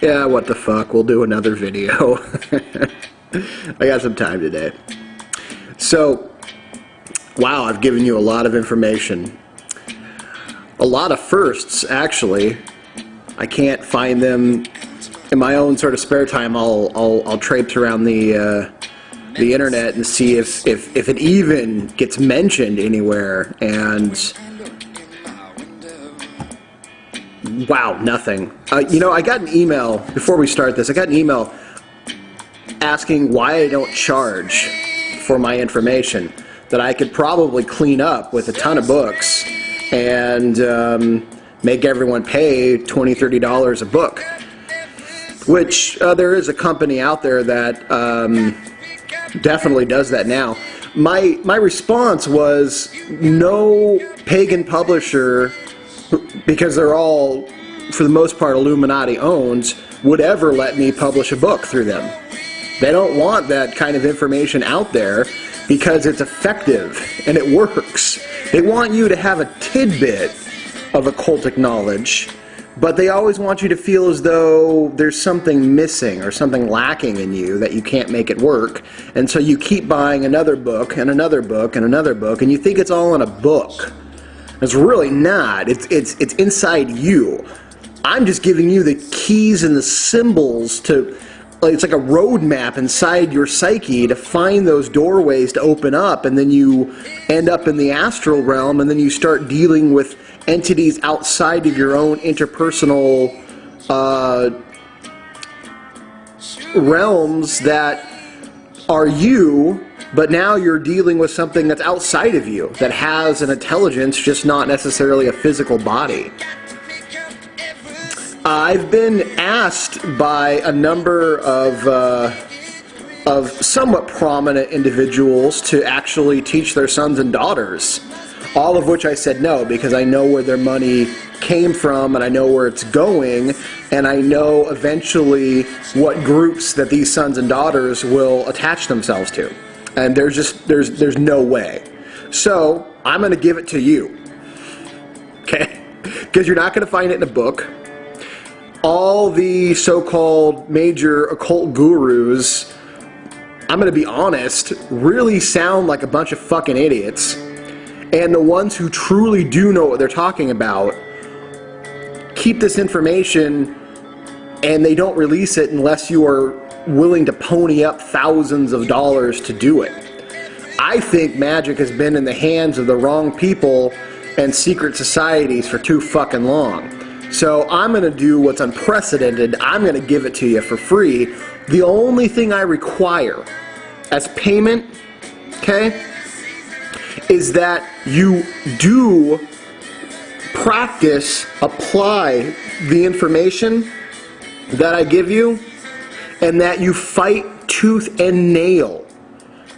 Yeah, what the fuck, we'll do another video. I got some time today. So, wow, I've given you a lot of information. A lot of firsts, actually. I can't find them in my own sort of spare time. I'll traipse around the internet and see if it even gets mentioned anywhere, and wow, nothing. You know, I got an email, before we start this, I got an email asking why I don't charge for my information, that I could probably clean up with a ton of books and make everyone pay $20, $30 a book. Which there is a company out there that definitely does that now. My response was, no pagan publisher, because they're all, for the most part, Illuminati owned, would ever let me publish a book through them. They don't want that kind of information out there because it's effective and it works. They want you to have a tidbit of occultic knowledge, but they always want you to feel as though there's something missing or something lacking in you that you can't make it work. And so you keep buying another book and another book and another book, and you think it's all in a book. It's really not. It's inside you. I'm just giving you the keys and the symbols to, it's like a roadmap inside your psyche to find those doorways to open up, and then you end up in the astral realm, and then you start dealing with entities outside of your own interpersonal realms that are you, but now you're dealing with something that's outside of you, that has an intelligence, just not necessarily a physical body. I've been asked by a number of somewhat prominent individuals to actually teach their sons and daughters, all of which I said no, because I know where their money came from, and I know where it's going, and I know eventually what groups that these sons and daughters will attach themselves to. And there's no way. So I'm going to give it to you, okay? Because you're not going to find it in a book. All the so-called major occult gurus, I'm going to be honest, really sound like a bunch of fucking idiots. And the ones who truly do know what they're talking about keep this information, and they don't release it unless you are willing to pony up thousands of dollars to do it. I think magic has been in the hands of the wrong people and secret societies for too fucking long. So I'm going to do what's unprecedented. I'm going to give it to you for free. The only thing I require as payment, okay, is that you do practice, apply the information that I give you, and that you fight tooth and nail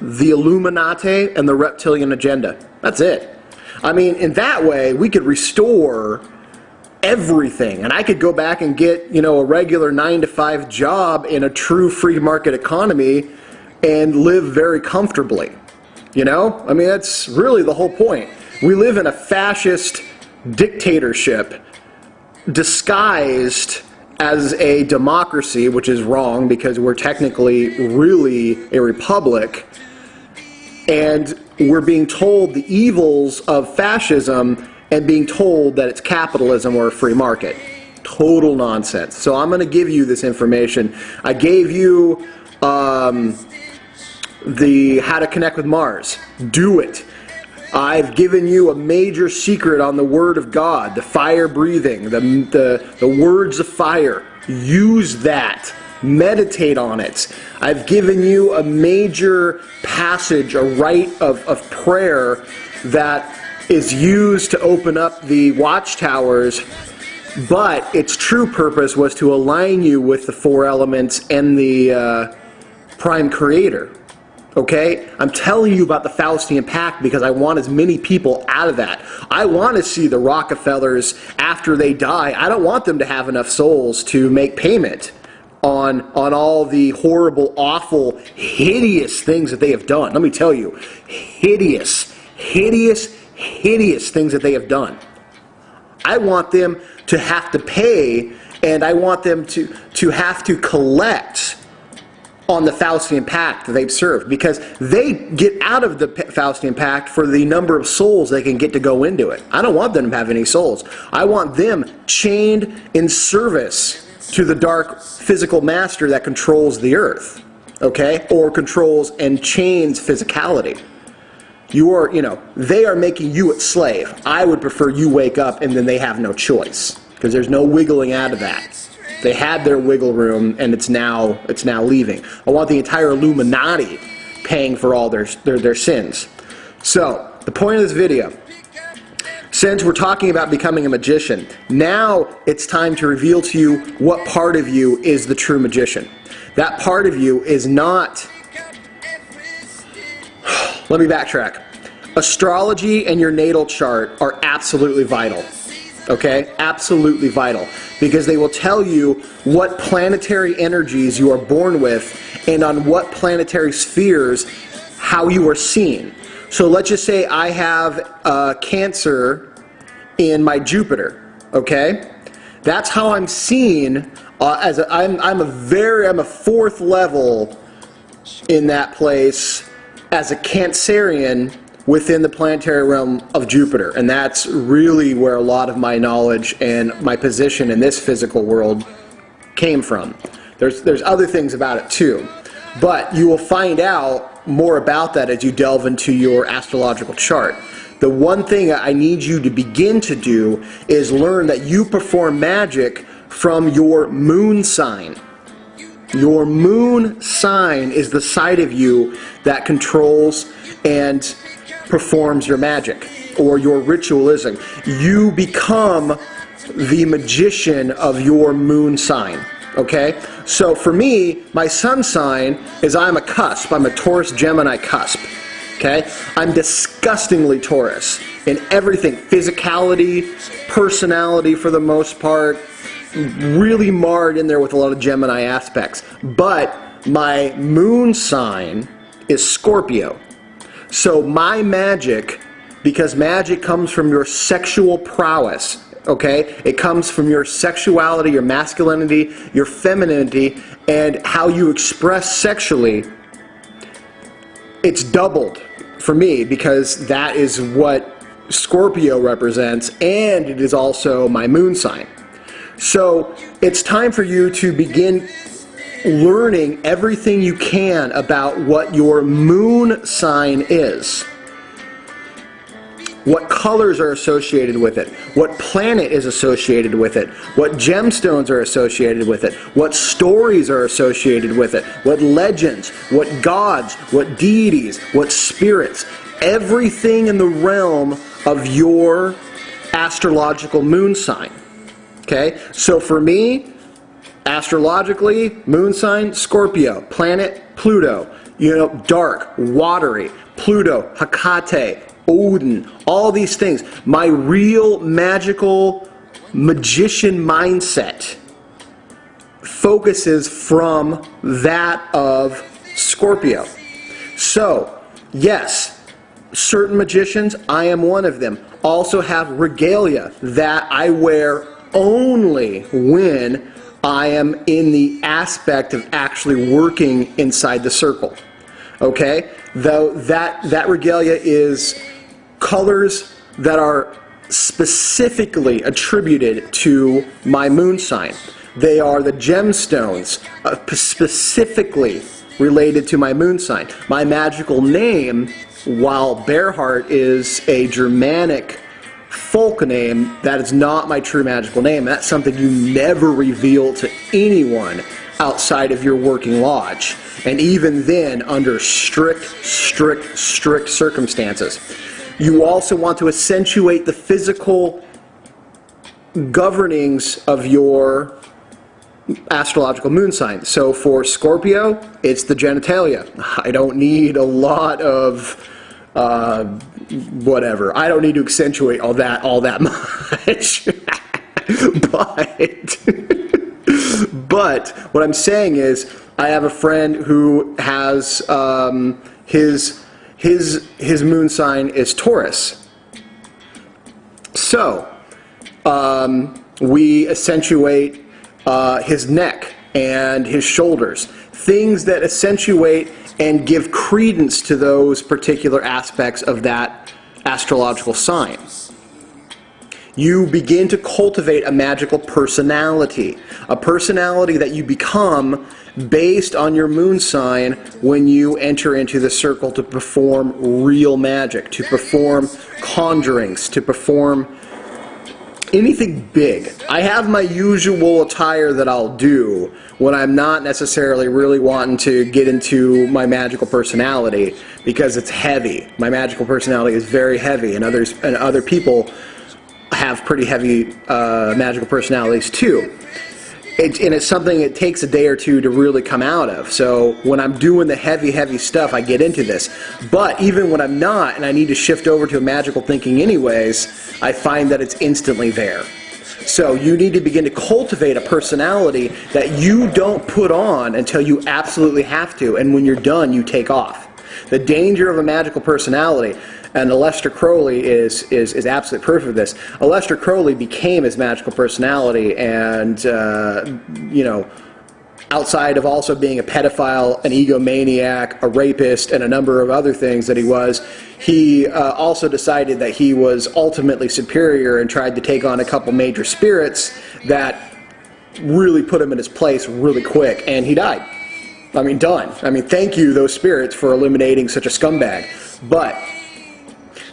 the Illuminati and the reptilian agenda. That's it. I mean, in that way, we could restore everything, and I could go back and get, you know, a regular 9-to-5 job in a true free market economy and live very comfortably. You know? I mean, that's really the whole point. We live in a fascist dictatorship disguised as a democracy, which is wrong because we're technically really a republic, and we're being told the evils of fascism and being told that it's capitalism or a free market. Total nonsense. So I'm going to give you this information. I gave you the How to Connect with Mars. Do it. I've given you a major secret on the Word of God, the fire breathing, the words of fire. Use that. Meditate on it. I've given you a major passage, a rite of prayer that is used to open up the watchtowers, but its true purpose was to align you with the four elements and the prime creator. Okay? I'm telling you about the Faustian Pact because I want as many people out of that. I want to see the Rockefellers after they die. I don't want them to have enough souls to make payment on all the horrible, awful, hideous things that they have done. Let me tell you, hideous, hideous, hideous things that they have done. I want them to have to pay and I want them to have to collect on the Faustian Pact that they've served, because they get out of the Faustian Pact for the number of souls they can get to go into it. I don't want them to have any souls. I want them chained in service to the dark physical master that controls the earth, okay, or controls and chains physicality. They are making you its slave. I would prefer you wake up and then they have no choice, because there's no wiggling out of that. They had their wiggle room, and it's now leaving. I want the entire Illuminati paying for all their sins. So, the point of this video, since we're talking about becoming a magician, now it's time to reveal to you what part of you is the true magician. That part of you is not... Let me backtrack. Astrology and your natal chart are absolutely vital. Okay? Absolutely vital. Because they will tell you what planetary energies you are born with and on what planetary spheres how you are seen. So let's just say I have Cancer in my Jupiter. Okay? That's how I'm seen. I'm a fourth level in that place as a Cancerian within the planetary realm of Jupiter, and that's really where a lot of my knowledge and my position in this physical world came from. There's other things about it too, but you will find out more about that as you delve into your astrological chart. The one thing I need you to begin to do is learn that you perform magic from your moon sign. Your moon sign is the side of you that controls and performs your magic or your ritualism. You become the magician of your moon sign. Okay? So for me, my sun sign is I'm a cusp. I'm a Taurus Gemini cusp. Okay? I'm disgustingly Taurus in everything. Physicality, personality for the most part, really marred in there with a lot of Gemini aspects. But my moon sign is Scorpio. So my magic, because magic comes from your sexual prowess, okay? It comes from your sexuality, your masculinity, your femininity, and how you express sexually. It's doubled for me because that is what Scorpio represents, and it is also my moon sign. So it's time for you to begin learning everything you can about what your moon sign is. What colors are associated with it, what planet is associated with it, what gemstones are associated with it, what stories are associated with it, what legends, what gods, what deities, what spirits, everything in the realm of your astrological moon sign. Okay, so for me, astrologically, moon sign, Scorpio, planet, Pluto, dark, watery, Pluto, Hecate, Odin, all these things. My real magical magician mindset focuses from that of Scorpio. So, yes, certain magicians, I am one of them, also have regalia that I wear only when I am in the aspect of actually working inside the circle. Okay? Though that regalia is colors that are specifically attributed to my moon sign. They are the gemstones specifically related to my moon sign. My magical name, while Bearheart is a Germanic folk name, that is not my true magical name. That's something you never reveal to anyone outside of your working lodge, and even then under strict circumstances. You also want to accentuate the physical governings of your astrological moon sign. So for Scorpio, it's the genitalia. I don't need a lot of whatever. I don't need to accentuate all that much. But what I'm saying is, I have a friend who has his moon sign is Taurus. So we accentuate his neck and his shoulders, things that accentuate and give credence to those particular aspects of that astrological sign. You begin to cultivate a magical personality, a personality that you become based on your moon sign when you enter into the circle to perform real magic, to perform conjurings, to perform anything big. I have my usual attire that I'll do when I'm not necessarily really wanting to get into my magical personality because it's heavy. My magical personality is very heavy, and other people have pretty heavy magical personalities too. And it's something it takes a day or two to really come out of. So when I'm doing the heavy stuff, I get into this. But even when I'm not, and I need to shift over to a magical thinking anyways, I find that it's instantly there. So you need to begin to cultivate a personality that you don't put on until you absolutely have to, and when you're done, you take off. The danger of a magical personality, and Aleister Crowley is absolutely perfect for this. Aleister Crowley became his magical personality, and you know, outside of also being a pedophile, an egomaniac, a rapist, and a number of other things that he was, he also decided that he was ultimately superior and tried to take on a couple major spirits that really put him in his place really quick, and he died. I mean, done. I mean, thank you, those spirits, for eliminating such a scumbag. But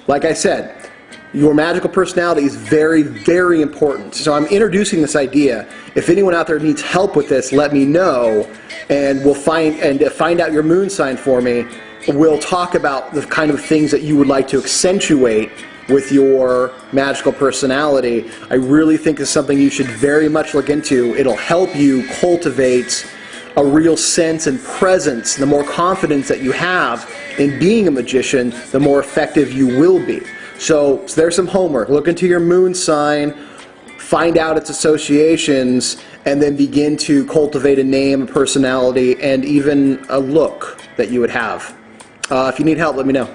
like I said, your magical personality is very, very important. So I'm introducing this idea. If anyone out there needs help with this, let me know, and we'll find out your moon sign for me. We'll talk about the kind of things that you would like to accentuate with your magical personality. I really think it's something you should very much look into. It'll help you cultivate a real sense and presence. The more confidence that you have in being a magician, the more effective you will be. So there's some homework. Look into your moon sign, find out its associations, and then begin to cultivate a name, a personality, and even a look that you would have. If you need help, let me know.